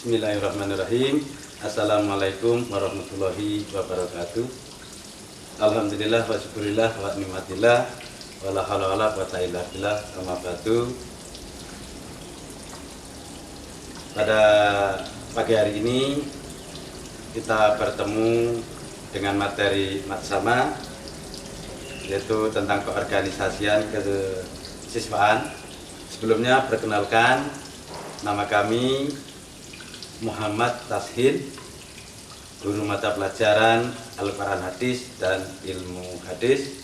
Bismillahirrahmanirrahim. Assalamualaikum warahmatullahi wabarakatuh. Alhamdulillah wa syukurillah wa nikmatillah wa la haula wa la quwwata illa billah. Amma ba'du. Pada pagi hari ini kita bertemu dengan materi matsama, yaitu tentang keorganisasian kesiswaan. Sebelumnya perkenalkan, nama kami Muhammad Tashil, guru mata pelajaran Al-Quran Hadis dan Ilmu Hadis.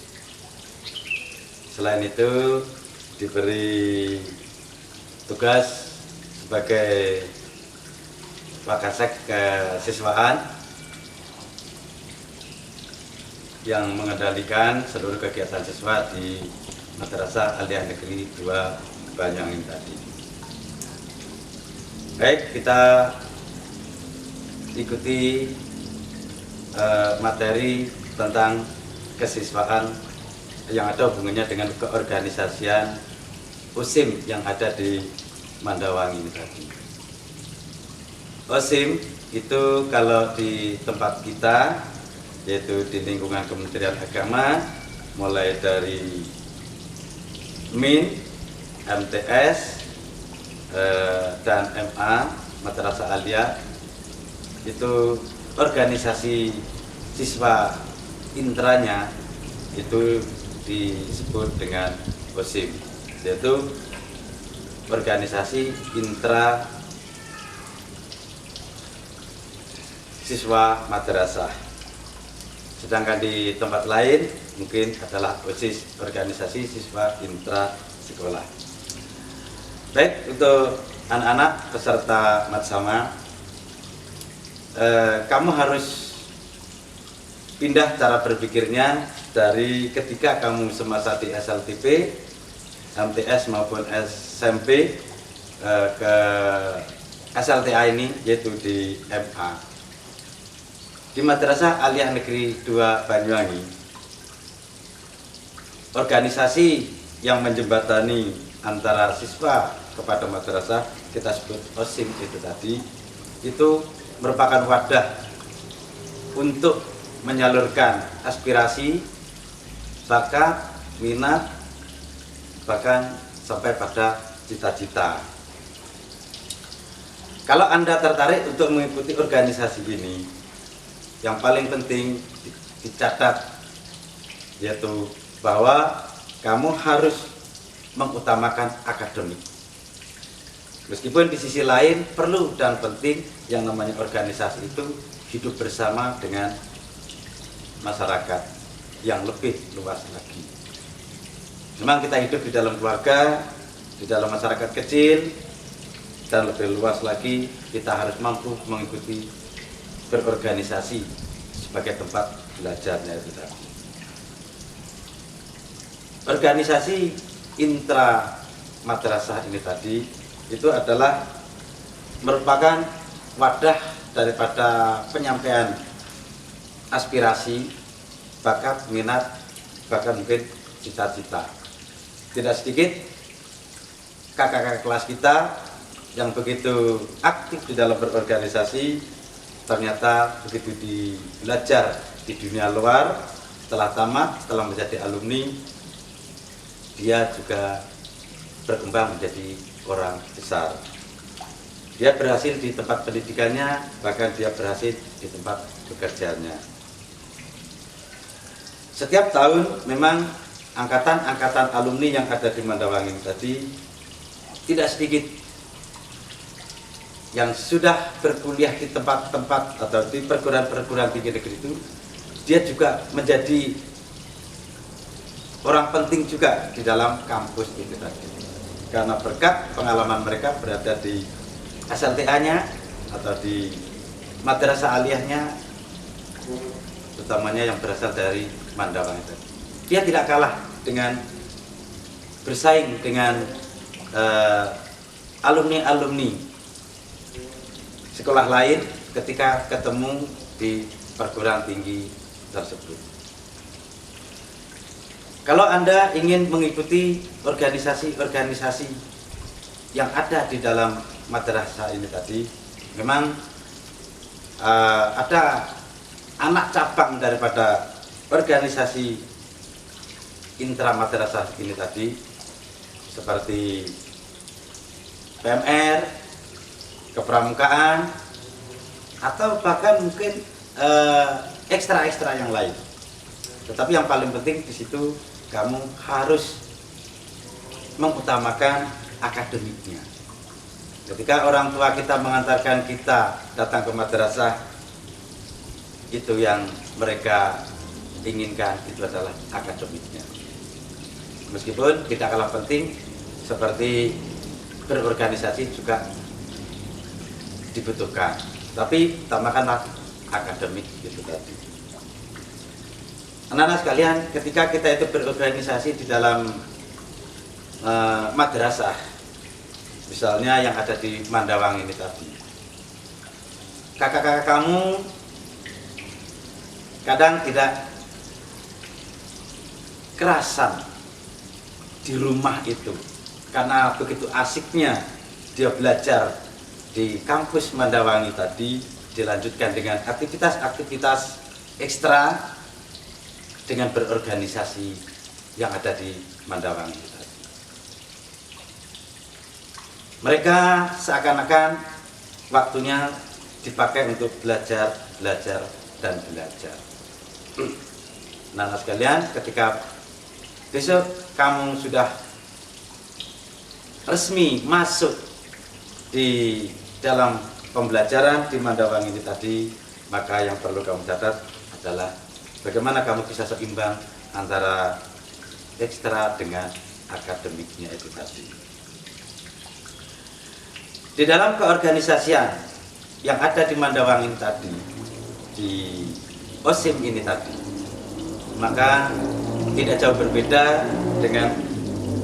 Selain itu diberi tugas sebagai Wakasek Kesiswaan yang mengendalikan seluruh kegiatan siswa di Madrasah Aliyah Negeri 2 Banyuwangi tadi. Baik, kita ikuti materi tentang kesiswaan yang ada hubungannya dengan keorganisasian OSIM yang ada di Mandawangi ini tadi. OSIM itu kalau di tempat kita, yaitu di lingkungan Kementerian Agama, mulai dari MIN, MTS, dan MA, Madrasah Aliyah, itu organisasi siswa intranya itu disebut dengan OSIM, yaitu organisasi intra siswa madrasah. Sedangkan di tempat lain mungkin adalah OSIS, organisasi siswa intra sekolah. Baik, untuk anak-anak peserta matsama, kamu harus pindah cara berpikirnya dari ketika kamu semasa di SLTP, MTS maupun SMP ke SLTA ini, yaitu di MA. Di Madrasah Aliyah Negeri 2 Banyuwangi, organisasi yang menjembatani antara siswa kepada madrasah, kita sebut OSIM itu tadi, itu merupakan wadah untuk menyalurkan aspirasi, bakat, minat, bahkan sampai pada cita-cita. Kalau Anda tertarik untuk mengikuti organisasi ini, yang paling penting dicatat, yaitu bahwa kamu harus mengutamakan akademik. Meskipun di sisi lain perlu dan penting yang namanya organisasi itu hidup bersama dengan masyarakat yang lebih luas lagi. Memang kita hidup di dalam keluarga, di dalam masyarakat kecil, dan lebih luas lagi kita harus mampu mengikuti berorganisasi sebagai tempat belajarnya itu tadi. Organisasi intra madrasah ini tadi itu adalah merupakan wadah daripada penyampaian aspirasi, bakat, minat, bahkan mungkin cita-cita. Tidak sedikit kakak-kakak kelas kita yang begitu aktif di dalam berorganisasi, ternyata begitu belajar di dunia luar, setelah tamat, setelah menjadi alumni, dia juga berkembang menjadi orang besar. Dia berhasil di tempat pendidikannya, bahkan dia berhasil di tempat bekerjanya. Setiap tahun memang angkatan-angkatan alumni yang ada di Mandawangi tadi tidak sedikit yang sudah berkuliah di tempat-tempat atau di perguruan-perguruan tinggi negeri itu, dia juga menjadi orang penting juga di dalam kampus itu tadi. Karena berkat pengalaman mereka berada di SLTA-nya atau di Madrasah Aliyahnya, utamanya yang berasal dari Mandawangi tadi. Dia tidak kalah dengan bersaing dengan alumni-alumni sekolah lain ketika ketemu di perguruan tinggi tersebut. Kalau Anda ingin mengikuti organisasi-organisasi yang ada di dalam madrasah ini tadi, memang ada anak cabang daripada organisasi intramadrasah ini tadi, seperti PMR, kepramukaan, atau bahkan mungkin ekstra-ekstra yang lain. Tetapi yang paling penting di situ kamu harus mengutamakan akademiknya. Ketika orang tua kita mengantarkan kita datang ke madrasah, itu yang mereka inginkan itu adalah akademiknya. Meskipun tidak kalah penting seperti berorganisasi juga dibutuhkan, tapi utamakanlah akademik itu tadi. Anak-anak sekalian, ketika kita itu berorganisasi di dalam madrasah, misalnya yang ada di Mandawang ini tadi, kakak-kakak kamu kadang tidak kerasan di rumah itu karena begitu asiknya dia belajar di kampus Mandawangi tadi, dilanjutkan dengan aktivitas-aktivitas ekstra dengan berorganisasi yang ada di Mandawangi tadi. Mereka seakan-akan waktunya dipakai untuk belajar, dan belajar. Nah, sekalian, ketika besok kamu sudah resmi masuk di dalam pembelajaran di Mandawangi ini tadi, maka yang perlu kamu catat adalah bagaimana kamu bisa seimbang antara ekstra dengan akademiknya itu tadi. Di dalam keorganisasian yang ada di Mandawangi ini tadi, di OSIM ini tadi, maka tidak jauh berbeda dengan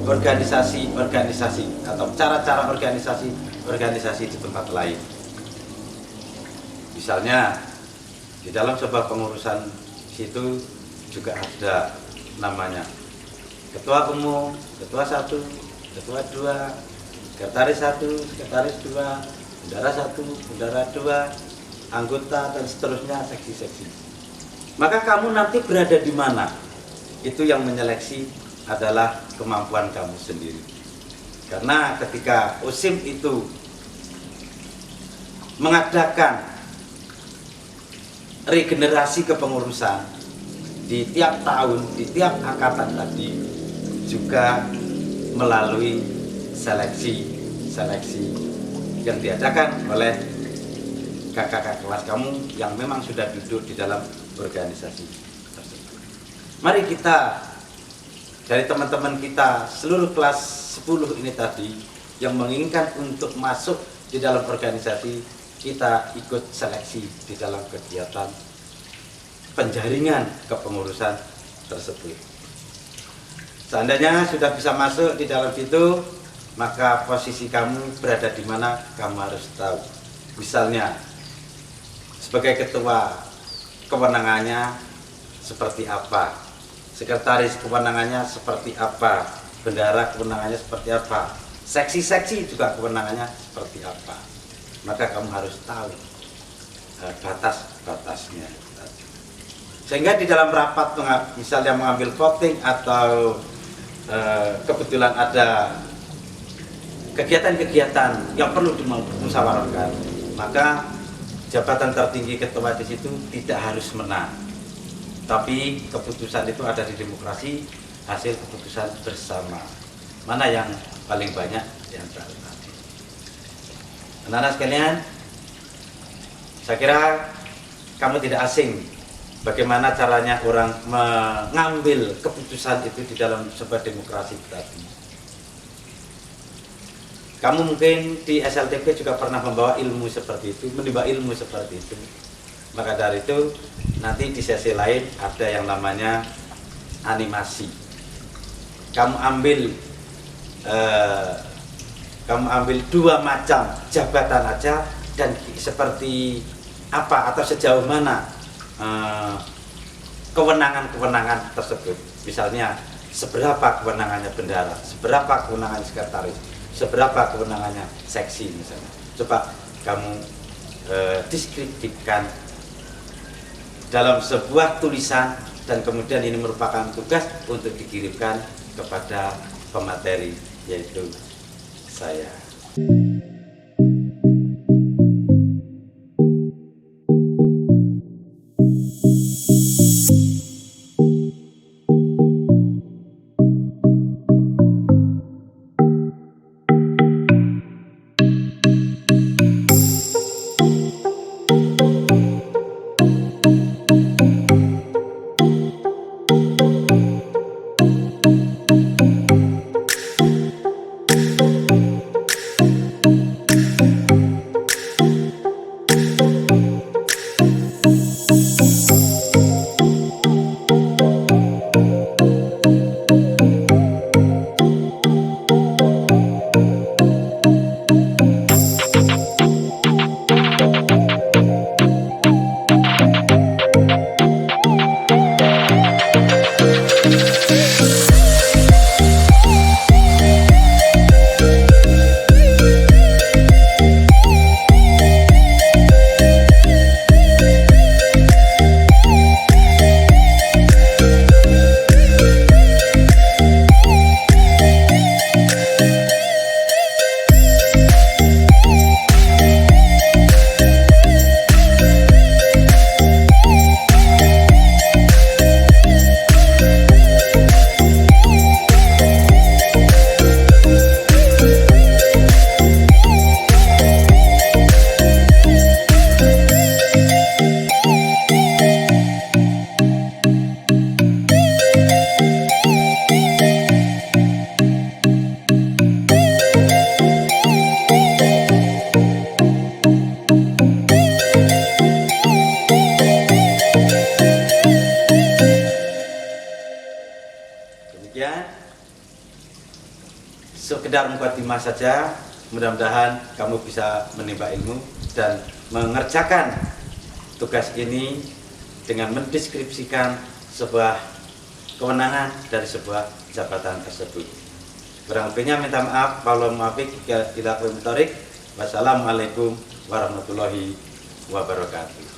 organisasi-organisasi atau cara-cara organisasi di tempat lain. Misalnya di dalam sebuah pengurusan situ juga ada namanya ketua umum, ketua 1, ketua 2, sekretaris 1, sekretaris 2, bendara 1, bendara 2, anggota dan seterusnya, seksi-seksi. Maka kamu nanti berada di mana? Itu yang menyeleksi adalah kemampuan kamu sendiri. Karena ketika OSIM itu mengadakan regenerasi kepengurusan di tiap tahun, di tiap angkatan tadi, juga melalui seleksi yang diadakan oleh kakak-kakak kelas kamu yang memang sudah duduk di dalam organisasi tersebut. Mari kita, dari teman-teman kita seluruh kelas 10 ini tadi yang menginginkan untuk masuk di dalam organisasi, kita ikut seleksi di dalam kegiatan penjaringan kepengurusan tersebut. Seandainya sudah bisa masuk di dalam situ, maka posisi kamu berada di mana kamu harus tahu. Misalnya sebagai ketua, kewenangannya seperti apa, sekretaris kewenangannya seperti apa, bendara kewenangannya seperti apa, seksi-seksi juga kewenangannya seperti apa. Maka kamu harus tahu batas-batasnya. Sehingga di dalam rapat, misalnya mengambil voting atau kebetulan ada kegiatan-kegiatan yang perlu dimusyawarahkan, maka jabatan tertinggi ketua di situ tidak harus menang, tapi keputusan itu ada di demokrasi, hasil keputusan bersama. Mana yang paling banyak di antara tadi. Anak-anak sekalian, saya kira kamu tidak asing bagaimana caranya orang mengambil keputusan itu di dalam sebuah demokrasi tadi. Kamu mungkin di SLTP juga pernah membawa ilmu seperti itu, menimba ilmu seperti itu. Maka dari itu, nanti di sesi lain ada yang namanya animasi. Kamu ambil 2 macam jabatan aja, dan seperti apa atau sejauh mana kewenangan-kewenangan tersebut. Misalnya, seberapa kewenangannya bendara, seberapa kewenangannya sekretaris, seberapa kewenangannya seksi misalnya. Coba kamu deskriptifkan dalam sebuah tulisan, dan kemudian ini merupakan tugas untuk dikirimkan kepada pemateri, yaitu saya. Demikian sekedar mukadimah saja, mudah-mudahan kamu bisa menimba ilmu dan mengerjakan tugas ini dengan mendeskripsikan sebuah kewenangan dari sebuah jabatan tersebut. Kurang lebihnya minta maaf, wassalamualaikum warahmatullahi wabarakatuh.